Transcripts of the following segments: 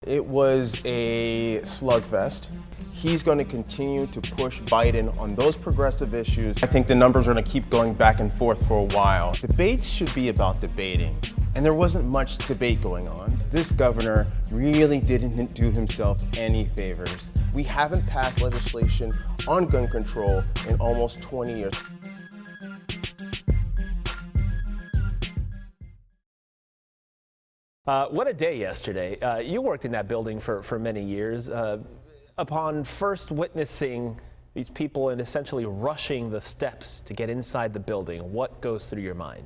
It was a slugfest. He's going to continue to push Biden on those progressive issues. I think the numbers are going to keep going back and forth for a while. Debates should be about debating, and there wasn't much debate going on. This governor really didn't do himself any favors. We haven't passed legislation on gun control in almost 20 years. What a day yesterday. You worked in that building for many years. Upon first witnessing these people and essentially rushing the steps to get inside the building, what goes through your mind?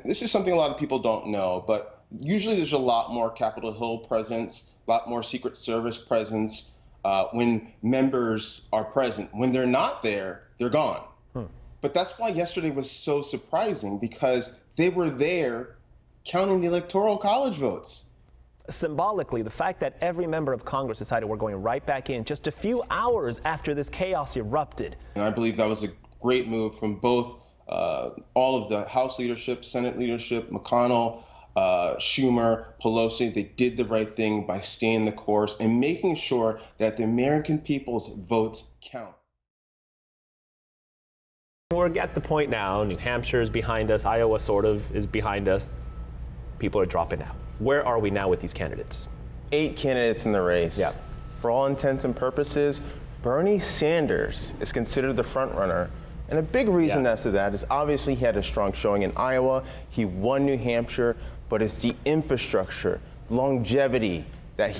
This is something a lot of people don't know, but usually there's a lot more Capitol Hill presence, a lot more Secret Service presence when members are present. When they're not there, they're gone. But that's why yesterday was so surprising, because they were there counting the Electoral College votes. Symbolically, the fact that every member of Congress decided we're going right back in just a few hours after this chaos erupted. And I believe that was a great move from both all of the House leadership, Senate leadership, McConnell, Schumer, Pelosi. They did the right thing by staying the course and making sure that the American people's votes count. We're at the point now, New Hampshire is behind us, Iowa sort of is behind us. People are dropping out. Where are we now with these candidates? 8 candidates in the race. Yeah. For all intents and purposes, Bernie Sanders is considered the front runner. And a big reason as to that is obviously he had a strong showing in Iowa. He won New Hampshire, but it's the infrastructure, longevity that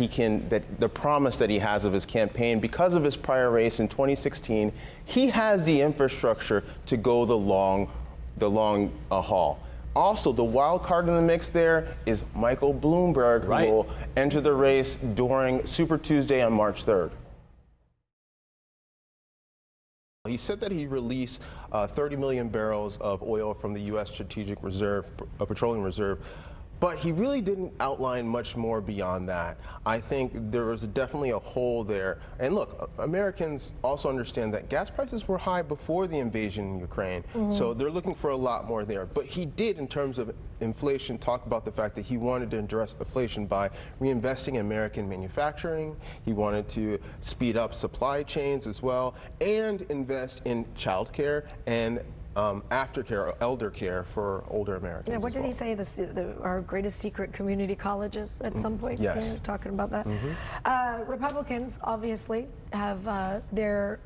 the promise that he has of his campaign. Because of his prior race in 2016, he has the infrastructure to go the long haul. Also, the wild card in the mix there is Michael Bloomberg, who will enter the race during Super Tuesday on March 3rd. He said that he'd release 30 million barrels of oil from the U.S. Strategic Reserve, Petroleum Reserve, but he really didn't outline much more beyond that. I think there was definitely a hole there. And look, Americans also understand that gas prices were high before the invasion in Ukraine, so they're looking for a lot more there. But he did, in terms of inflation, talk about the fact that he wanted to address inflation by reinvesting in American manufacturing. He wanted to speed up supply chains as well, and invest in childcare and aftercare or elder care for older Americans. Yeah, what did he say? Our greatest secret community colleges at some point? Yes. Yeah, talking about that. Republicans obviously have their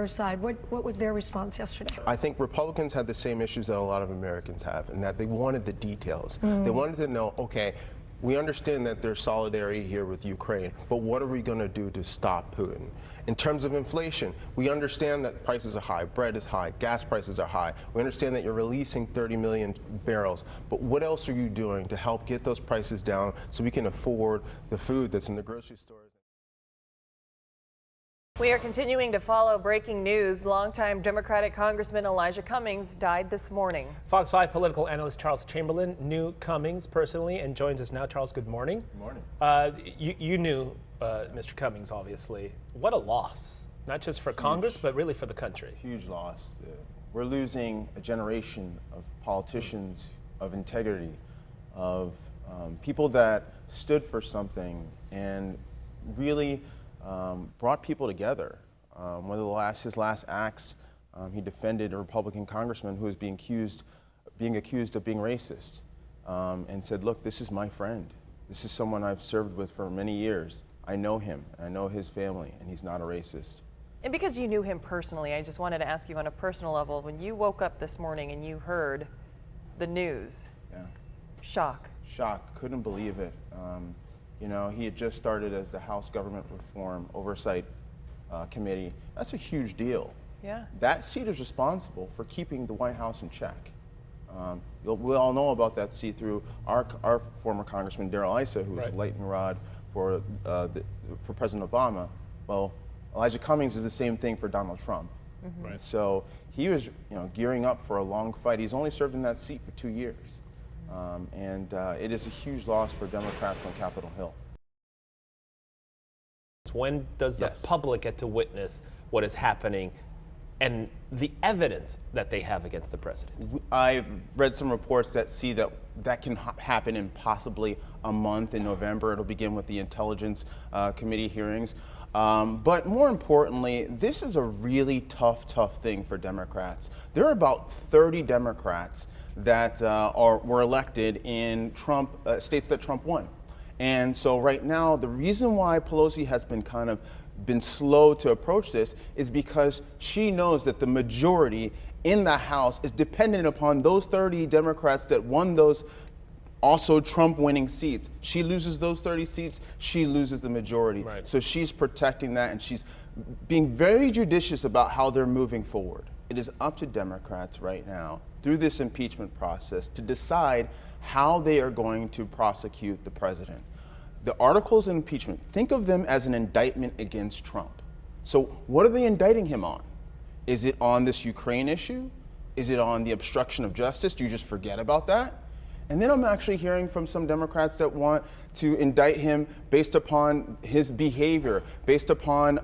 side. What was their response yesterday? I think Republicans had the same issues that a lot of Americans have, in that they wanted the details. They wanted to know, okay, we understand that there's solidarity here with Ukraine, but what are we going to do to stop Putin? In terms of inflation, we understand that prices are high, bread is high, gas prices are high. We understand that you're releasing 30 million barrels, but what else are you doing to help get those prices down so we can afford the food that's in the grocery stores? We are continuing to follow breaking news. Longtime Democratic Congressman Elijah Cummings died this morning. Fox 5 political analyst Charles Chamberlain knew Cummings personally and joins us now. Charles, good morning. Good morning. You knew Mr. Cummings, obviously. What a loss, not just for Congress, but really for the country. Huge loss. We're losing a generation of politicians of integrity, of people that stood for something and really brought people together. One of his last acts, he defended a Republican congressman who was being accused of being racist, and said, look, this is my friend. This is someone I've served with for many years. I know him, I know his family, and he's not a racist. And because you knew him personally, I just wanted to ask you on a personal level, when you woke up this morning and you heard the news, shock. Shock, couldn't believe it. You know, he had just started as the House Government Reform Oversight Committee. That's a huge deal. Yeah. That seat is responsible for keeping the White House in check. We all know about that seat through our former Congressman Darrell Issa, who was a lightning rod for President Obama. Well, Elijah Cummings is the same thing for Donald Trump. So he was, gearing up for a long fight. He's only served in that seat for 2 years. It is a huge loss for Democrats on Capitol Hill. When does the public get to witness what is happening and the evidence that they have against the president? I've read some reports that see that that can happen in possibly a month in November. It'll begin with the Intelligence Committee hearings. But more importantly, this is a really tough thing for Democrats. There are about 30 Democrats that were elected in states that Trump won. And so right now, the reason why Pelosi has been slow to approach this is because she knows that the majority in the House is dependent upon those 30 Democrats that won those also Trump winning seats. She loses those 30 seats, she loses the majority. Right. So she's protecting that, and she's being very judicious about how they're moving forward. It is up to Democrats right now through this impeachment process to decide how they are going to prosecute the president. The articles of impeachment, think of them as an indictment against Trump. So what are they indicting him on? Is it on this Ukraine issue? Is it on the obstruction of justice? Do you just forget about that? And then I'm actually hearing from some Democrats that want to indict him based upon his behavior, based upon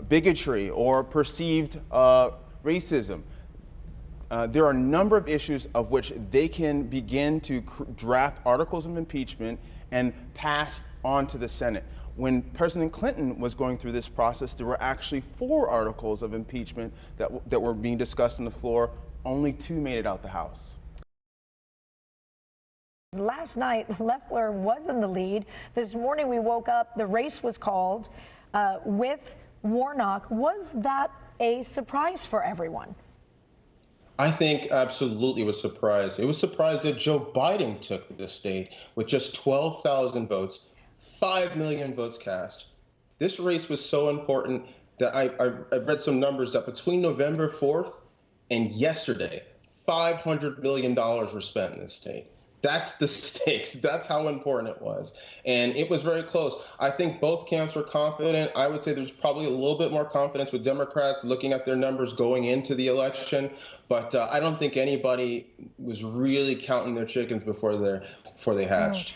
bigotry or perceived racism. There are a number of issues of which they can begin to draft articles of impeachment and pass on to the Senate. When President Clinton was going through this process, there were actually 4 articles of impeachment that were being discussed on the floor. Only 2 made it out the House. Last night, Loeffler was in the lead. This morning we woke up, the race was called with Warnock. Was that a surprise for everyone? I think absolutely was surprised. It was surprised that Joe Biden took the state with just 12,000 votes, 5 million votes cast. This race was so important that I've read some numbers that between November 4th and yesterday, $500 million were spent in this state. That's the stakes. That's how important it was. And it was very close. I think both camps were confident. I would say there's probably a little bit more confidence with Democrats looking at their numbers going into the election. But I don't think anybody was really counting their chickens before they hatched.